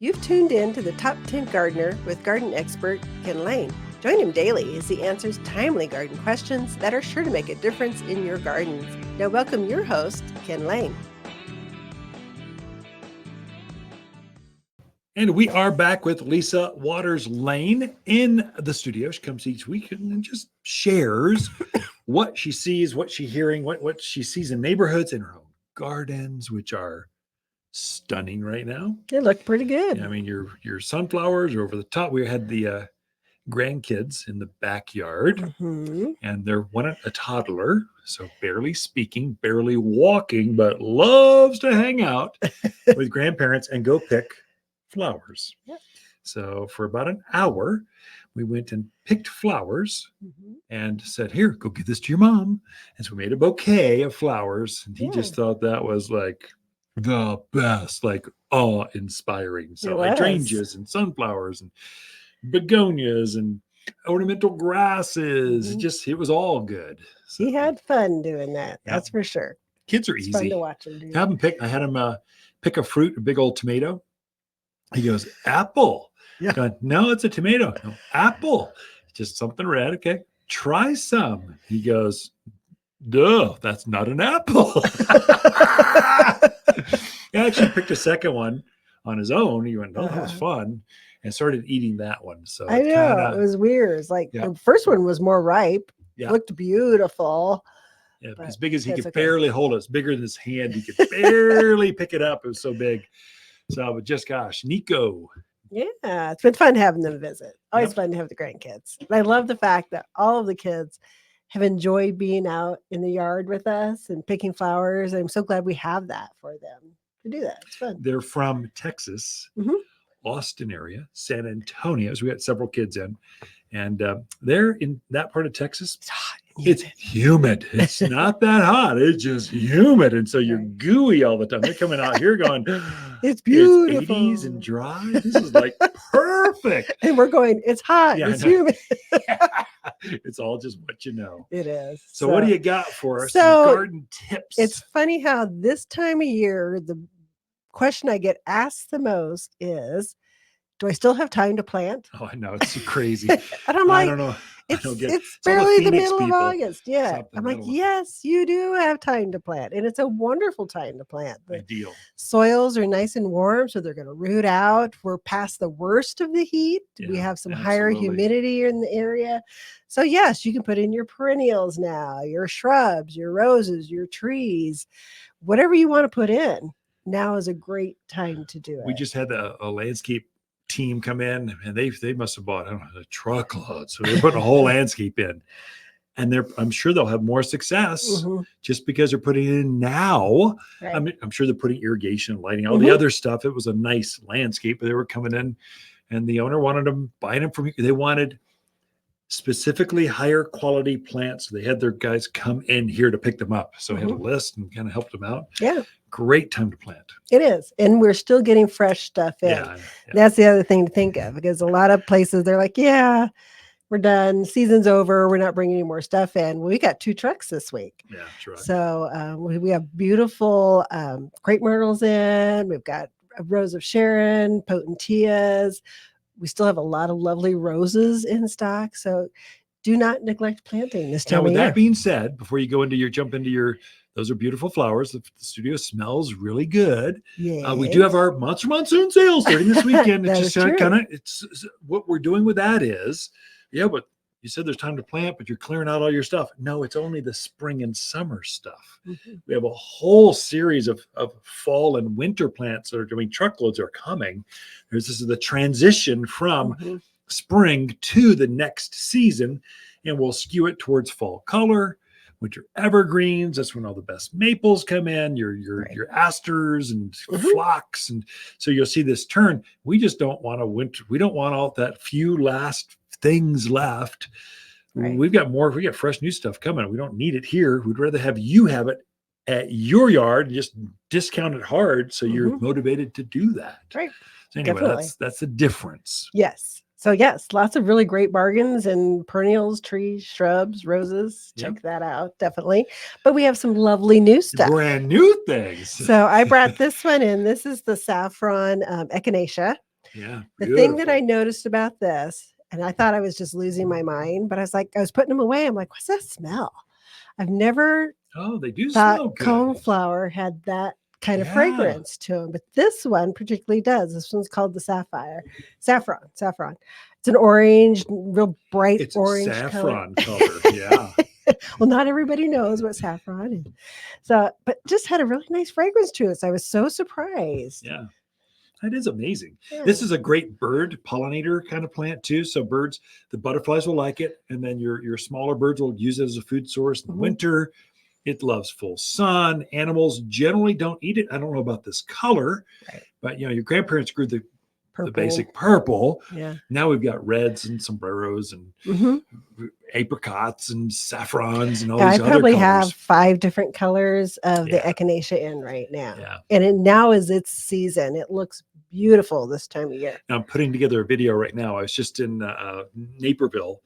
You've tuned in to the Top 10 Gardener with garden expert Ken Lain. Join him daily as he answers timely garden questions that are sure to make a difference in your gardens. Now welcome your host, Ken Lain. And we are back with Lisa Watters Lain in the studio. She comes each week and just shares what she sees, what she's hearing, what she sees in neighborhoods in her own gardens, which are stunning right now. They look pretty good. Yeah, I mean, your sunflowers are over the top. We had the grandkids in the backyard, and they're a toddler, so barely speaking, barely walking, but loves to hang out with grandparents and go pick flowers. Yep. So for about an hour, we went and picked flowers and said, here, go give this to your mom. And so we made a bouquet of flowers, and he just thought that was like the best, like awe-inspiring. So hydrangeas and sunflowers and begonias and ornamental grasses. It was all good. So, he had fun doing that. Yeah. That's for sure. Kids are easy. Fun to watch him do. I had him pick a fruit, a big old tomato. He goes, apple. Yeah. Going, no, it's a tomato. No, apple. Just something red. Okay. Try some. He goes, duh, that's not an apple. He actually picked a second one on his own. He went, oh, that was fun. And started eating that one. So I know it was weird. It's like the first one was more ripe. Yeah. Looked beautiful. Yeah, as big as he could barely hold it. It's bigger than his hand. He could barely pick it up. It was so big. So, but just gosh, Nico. Yeah, it's been fun having them visit. Always fun to have the grandkids. And I love the fact that all of the kids have enjoyed being out in the yard with us and picking flowers. I'm so glad we have that for them to do that. It's fun. They're from Texas, Austin area, San Antonio. So we got several kids in, and they're in that part of Texas. It's humid. It's not that hot. It's just humid. And so you're gooey all the time. They're coming out here going, it's beautiful. It's 80s and dry. This is like perfect. And we're going, it's hot. Yeah, it's humid. It's all just what you know. It is. So what do you got for us? So some garden tips. It's funny how this time of year, the question I get asked the most is, do I still have time to plant? Oh, I know. It's so crazy. And I'm like, I don't know. It's barely the middle of August. Yeah. I'm like, yes, you do have time to plant. And it's a wonderful time to plant. The ideal soils are nice and warm, so they're going to root out. We're past the worst of the heat. We have some higher humidity in the area. So yes, you can put in your perennials now, your shrubs, your roses, your trees, whatever you want to put in. Now is a great time to do it. We just had a landscape team come in, and they must have bought, I don't know, a truckload. So they're putting a whole landscape in, and I'm sure they'll have more success just because they're putting it in now. Right. I'm sure they're putting irrigation, lighting, all the other stuff. It was a nice landscape, but they were coming in, and the owner wanted them, buying them from you. They wanted specifically higher quality plants. So they had their guys come in here to pick them up. So I had a list and kind of helped them out. Yeah. Great time to plant. It is. And we're still getting fresh stuff in. Yeah. That's the other thing to think of, because a lot of places they're like, yeah, we're done. Season's over. We're not bringing any more stuff in. Well, we got 2 trucks this week. Yeah, that's right. So we have beautiful crepe myrtles in. We've got a rose of Sharon, potentias. We still have a lot of lovely roses in stock. So do not neglect planting this time of year. Now, with that being said, before you jump into your, those are beautiful flowers. The studio smells really good. Yeah. We do have our Monster Monsoon sale starting this weekend. It's just it's what we're doing with that is, but you said there's time to plant, but you're clearing out all your stuff. No, it's only the spring and summer stuff. We have a whole series of fall and winter plants that are doing, truckloads are coming. This is the transition from spring to the next season, and we'll skew it towards fall color, winter evergreens. That's when all the best maples come in, your asters and phlox. And so you'll see this turn. We just don't want a winter. We don't want all that few last things left. We've got more. We got fresh new stuff coming. We don't need it here. We'd rather have you have it at your yard and just discount it hard, so you're motivated to do that. Right. So anyway, that's the difference. Yes. So yes, lots of really great bargains in perennials, trees, shrubs, roses. Check that out, definitely. But we have some lovely new stuff. Brand new things. So I brought this one in. This is the saffron echinacea. Yeah. The thing that I Beautiful. noticed about this, and I thought I was just losing my mind, but I was like, I was putting them away. I'm like, what's that smell? I've never Oh, they do thought smell good. coneflower had that kind of Yeah. fragrance to them, but this one particularly does. This one's called the saffron. It's an orange, real bright It's orange color. saffron color. Yeah. Well, not everybody knows what saffron is. So, but just had a really nice fragrance to it. So I was so surprised. Yeah. That is amazing. Yeah. This is a great bird pollinator kind of plant too. So birds, the butterflies will like it, and then your smaller birds will use it as a food source in the winter. It loves full sun. Animals generally don't eat it. I don't know about this color, Right. but your grandparents grew the Purple. basic purple. Yeah. Now we've got reds and sombreros and apricots and saffrons and all these I other probably colors. have 5 different colors of the Yeah. echinacea in right now. Yeah. And now is its season. It looks beautiful this time of year. Now I'm putting together a video right now. I was just in Naperville,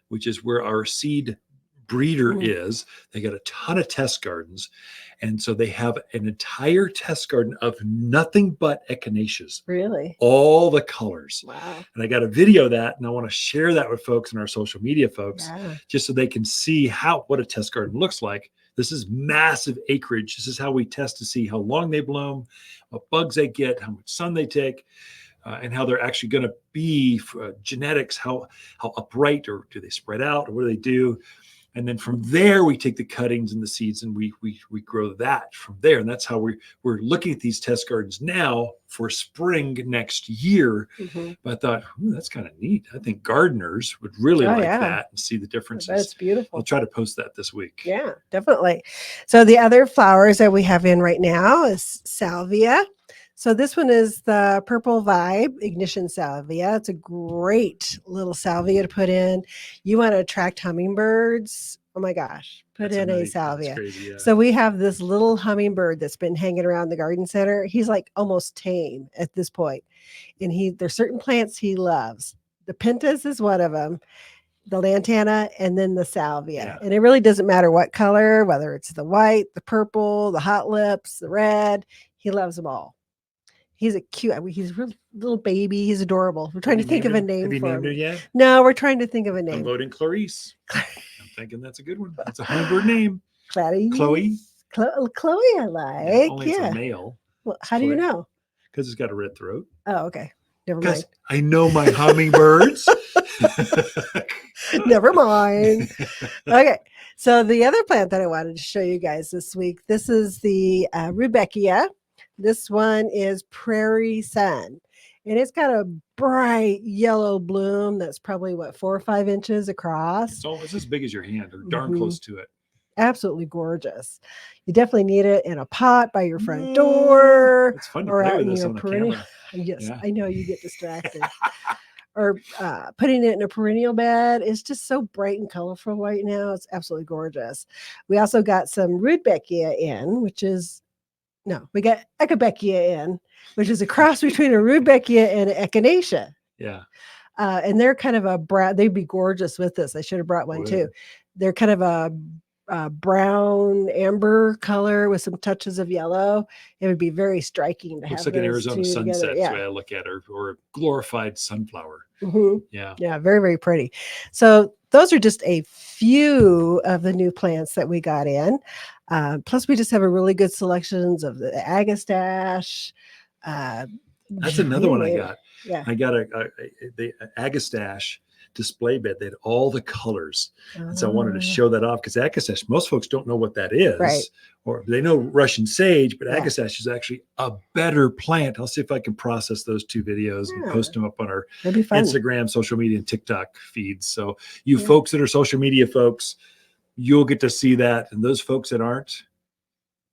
which is where our seed breeder is. They got a ton of test gardens. And so they have an entire test garden of nothing but echinaceas. Really? All the colors. Wow. And I got a video of that, and I want to share that with folks and our social media folks, just so they can see what a test garden looks like. This is massive acreage. This is how we test to see how long they bloom, what bugs they get, how much sun they take, and how they're actually going to be genetics, how upright, or do they spread out, or what do they do? And then from there, we take the cuttings and the seeds and we grow that from there. And that's how we're looking at these test gardens now for spring next year. But I thought, that's kind of neat. I think gardeners would really like that and see the differences. That's beautiful. I'll try to post that this week. Yeah, definitely. So the other flowers that we have in right now is salvia. So this one is the Purple Vibe Ignition Salvia. It's a great little salvia to put in. You want to attract hummingbirds. Oh my gosh, put in a salvia. Crazy, yeah. So we have this little hummingbird that's been hanging around the garden center. He's like almost tame at this point. And there's certain plants he loves. The pentas is one of them, the lantana, and then the salvia. Yeah. And it really doesn't matter what color, whether it's the white, the purple, the hot lips, the red, he loves them all. He's he's a real little baby. He's adorable. We're trying to think of a name for him. Have you named it yet? No, we're trying to think of a name. I'm voting Clarice. I'm thinking that's a good one. That's a hummingbird name. Chloe. Chloe, I like. only it's a male. Well, how do you know? Because it's got a red throat. Oh, okay. Never mind. I know my hummingbirds. Never mind. Okay. So the other plant that I wanted to show you guys this week, this is the Rudbeckia. This one is Prairie Sun, and it's got a bright yellow bloom that's probably 4 or 5 inches across. It's as big as your hand, or darn close to it. Absolutely gorgeous. You definitely need it in a pot by your front door. It's fun to or play out with in this your on the perennial. camera. Yes, Yeah. I know you get distracted. Or putting it in a perennial bed. It's just so bright and colorful right now. It's absolutely gorgeous. We also got some Rudbeckia in, we got Echinacea in, which is a cross between a Rudbeckia and an Echinacea. Yeah. And they're kind of a brown, they'd be gorgeous with this. I should have brought one too. They're kind of a brown amber color with some touches of yellow. It would be very striking to have. Looks like an Arizona sunset, yeah. the way I look at her, or a glorified sunflower. Yeah. Yeah, very, very pretty. So those are just a few of the new plants that we got in. Plus, we just have a really good selections of the agastache. That's another one I got. Yeah. I got the agastache display bed. They had all the colors. And so I wanted to show that off, because agastache, most folks don't know what that is. Right. Or they know Russian sage, but agastache is actually a better plant. I'll see if I can process those 2 videos and post them up on our Instagram, social media, and TikTok feeds. So you folks that are social media folks, you'll get to see that. And those folks that aren't,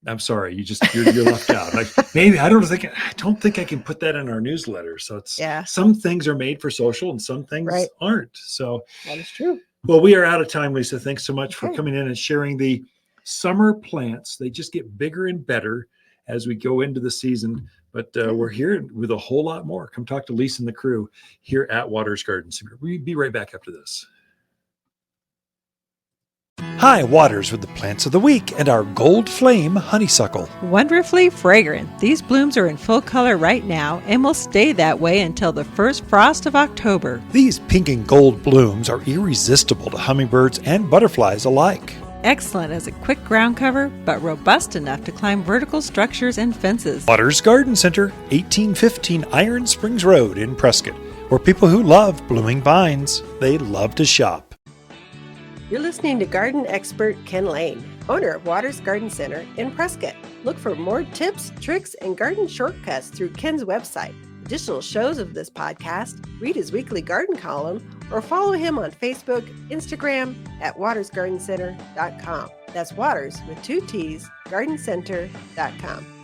I'm sorry, you're left out. Like, maybe I don't think I can put that in our newsletter. So it's some things are made for social and some things aren't. So that is true. Well, we are out of time, Lisa. Thanks so much for coming in and sharing the summer plants. They just get bigger and better as we go into the season. But we're here with a whole lot more. Come talk to Lisa and the crew here at Watters Gardens. We'll be right back after this. Hi, Watters with the plants of the week and our gold flame honeysuckle. Wonderfully fragrant. These blooms are in full color right now and will stay that way until the first frost of October. These pink and gold blooms are irresistible to hummingbirds and butterflies alike. Excellent as a quick ground cover, but robust enough to climb vertical structures and fences. Watters Garden Center, 1815 Iron Springs Road in Prescott, where people who love blooming vines, they love to shop. You're listening to garden expert Ken Lain, owner of Watters Garden Center in Prescott. Look for more tips, tricks, and garden shortcuts through Ken's website. Additional shows of this podcast, read his weekly garden column, or follow him on Facebook, Instagram at wattersgardencenter.com. That's Watters with 2 T's, gardencenter.com.